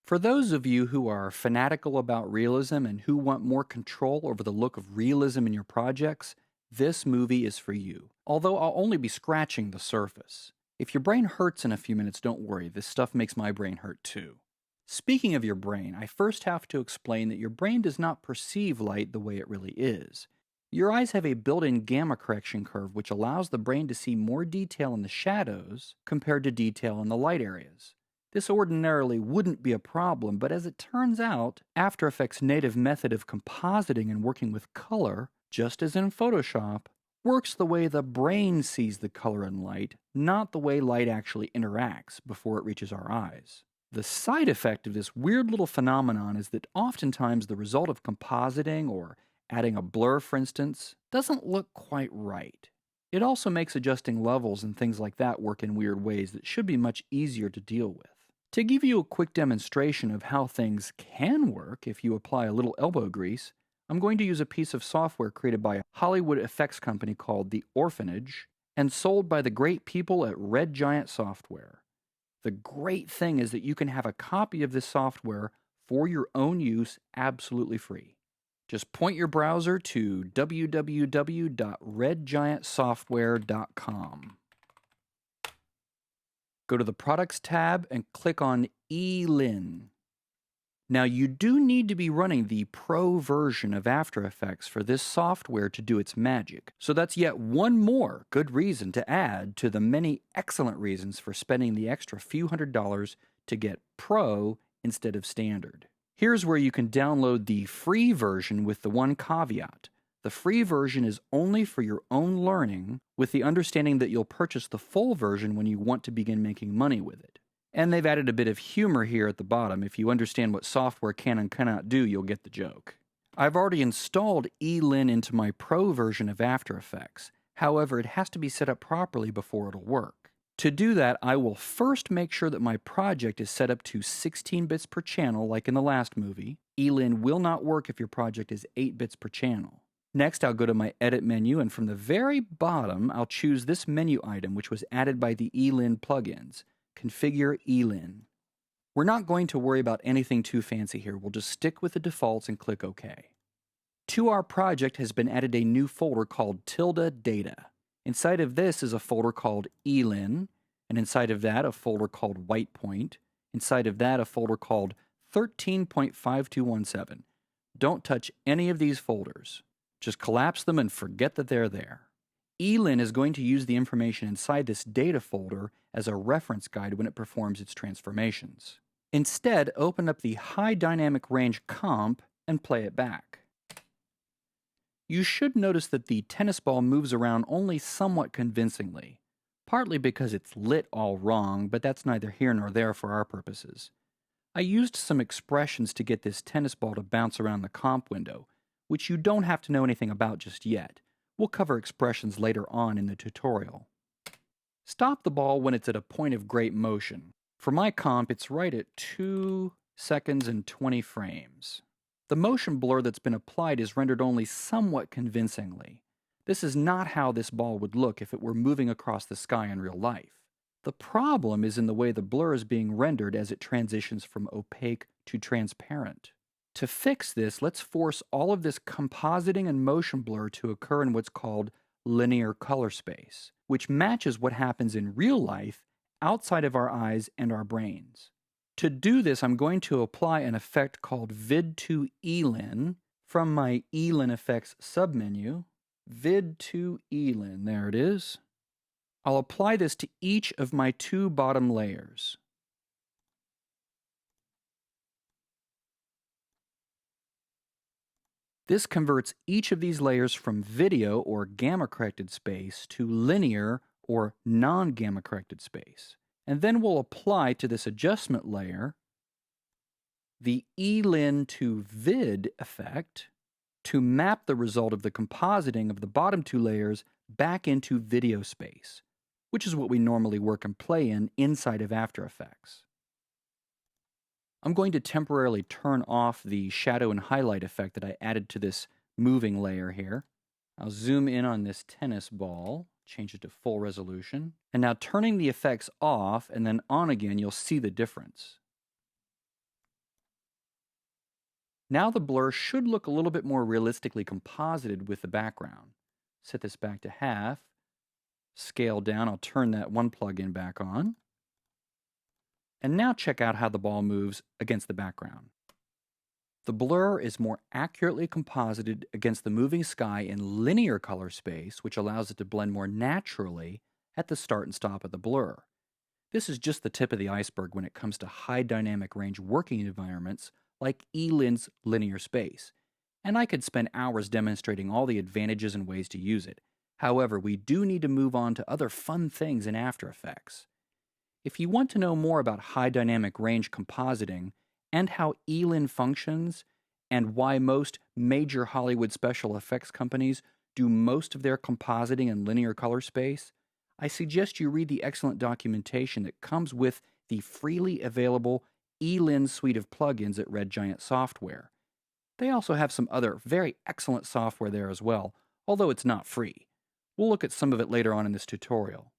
For those of you who are fanatical about realism and who want more control over the look of realism in your projects, this movie is for you. Although I'll only be scratching the surface. If your brain hurts in a few minutes, don't worry, this stuff makes my brain hurt too. Speaking of your brain, I first have to explain that your brain does not perceive light the way it really is. Your eyes have a built-in gamma correction curve which allows the brain to see more detail in the shadows compared to detail in the light areas. This ordinarily wouldn't be a problem, but as it turns out, After Effects' native method of compositing and working with color, just as in Photoshop, works the way the brain sees the color and light, not the way light actually interacts before it reaches our eyes. The side effect of this weird little phenomenon is that oftentimes the result of compositing, or adding a blur for instance, doesn't look quite right. It also makes adjusting levels and things like that work in weird ways that should be much easier to deal with. To give you a quick demonstration of how things can work if you apply a little elbow grease, I'm going to use a piece of software created by a Hollywood effects company called The Orphanage and sold by the great people at Red Giant Software. The great thing is that you can have a copy of this software for your own use absolutely free. Just point your browser to www.redgiantsoftware.com. Go to the Products tab and click on Elin. Now you do need to be running the Pro version of After Effects for this software to do its magic, so that's yet one more good reason to add to the many excellent reasons for spending the extra few $100s to get Pro instead of Standard. Here's where you can download the free version with the one caveat. The free version is only for your own learning, with the understanding that you'll purchase the full version when you want to begin making money with it. And they've added a bit of humor here at the bottom. If you understand what software can and cannot do, you'll get the joke. I've already installed Elin into my Pro version of After Effects. However, it has to be set up properly before it'll work. To do that, I will first make sure that my project is set up to 16 bits per channel like in the last movie. Elin will not work if your project is 8 bits per channel. Next, I'll go to my Edit menu, and from the very bottom, I'll choose this menu item, which was added by the Elin plugins, Configure Elin. We're not going to worry about anything too fancy here. We'll just stick with the defaults and click OK. To our project has been added a new folder called ~data. Inside of this is a folder called Elin, and inside of that a folder called Whitepoint. Inside of that a folder called 13.5217. Don't touch any of these folders. Just collapse them and forget that they're there. Elin is going to use the information inside this data folder as a reference guide when it performs its transformations. Instead, open up the High Dynamic Range comp and play it back. You should notice that the tennis ball moves around only somewhat convincingly, partly because it's lit all wrong, but that's neither here nor there for our purposes. I used some expressions to get this tennis ball to bounce around the comp window, which you don't have to know anything about just yet. We'll cover expressions later on in the tutorial. Stop the ball when it's at a point of great motion. For my comp, it's right at 2 seconds and 20 frames. The motion blur that's been applied is rendered only somewhat convincingly. This is not how this ball would look if it were moving across the sky in real life. The problem is in the way the blur is being rendered as it transitions from opaque to transparent. To fix this, let's force all of this compositing and motion blur to occur in what's called linear color space, which matches what happens in real life outside of our eyes and our brains. To do this, I'm going to apply an effect called Vid2 Elin from my Elin Effects submenu. Vid2 Elin, there it is. I'll apply this to each of my 2 bottom layers. This converts each of these layers from video or gamma-corrected space to linear or non-gamma-corrected space. And then we'll apply to this adjustment layer the Elin to vid effect to map the result of the compositing of the bottom 2 layers back into video space, which is what we normally work and play in inside of After Effects. I'm going to temporarily turn off the shadow and highlight effect that I added to this moving layer here. I'll zoom in on this tennis ball, change it to full resolution, and now turning the effects off and then on again, you'll see the difference. Now the blur should look a little bit more realistically composited with the background. Set this back to half. Scale down, I'll turn that one plugin back on. And now check out how the ball moves against the background. The blur is more accurately composited against the moving sky in linear color space, which allows it to blend more naturally at the start and stop of the blur. This is just the tip of the iceberg when it comes to high dynamic range working environments like Elin's linear space. And I could spend hours demonstrating all the advantages and ways to use it. However, we do need to move on to other fun things in After Effects. If you want to know more about high dynamic range compositing and how Elin functions and why most major Hollywood special effects companies do most of their compositing in linear color space, I suggest you read the excellent documentation that comes with the freely available Elin suite of plugins at Red Giant Software. They also have some other very excellent software there as well, although it's not free. We'll look at some of it later on in this tutorial.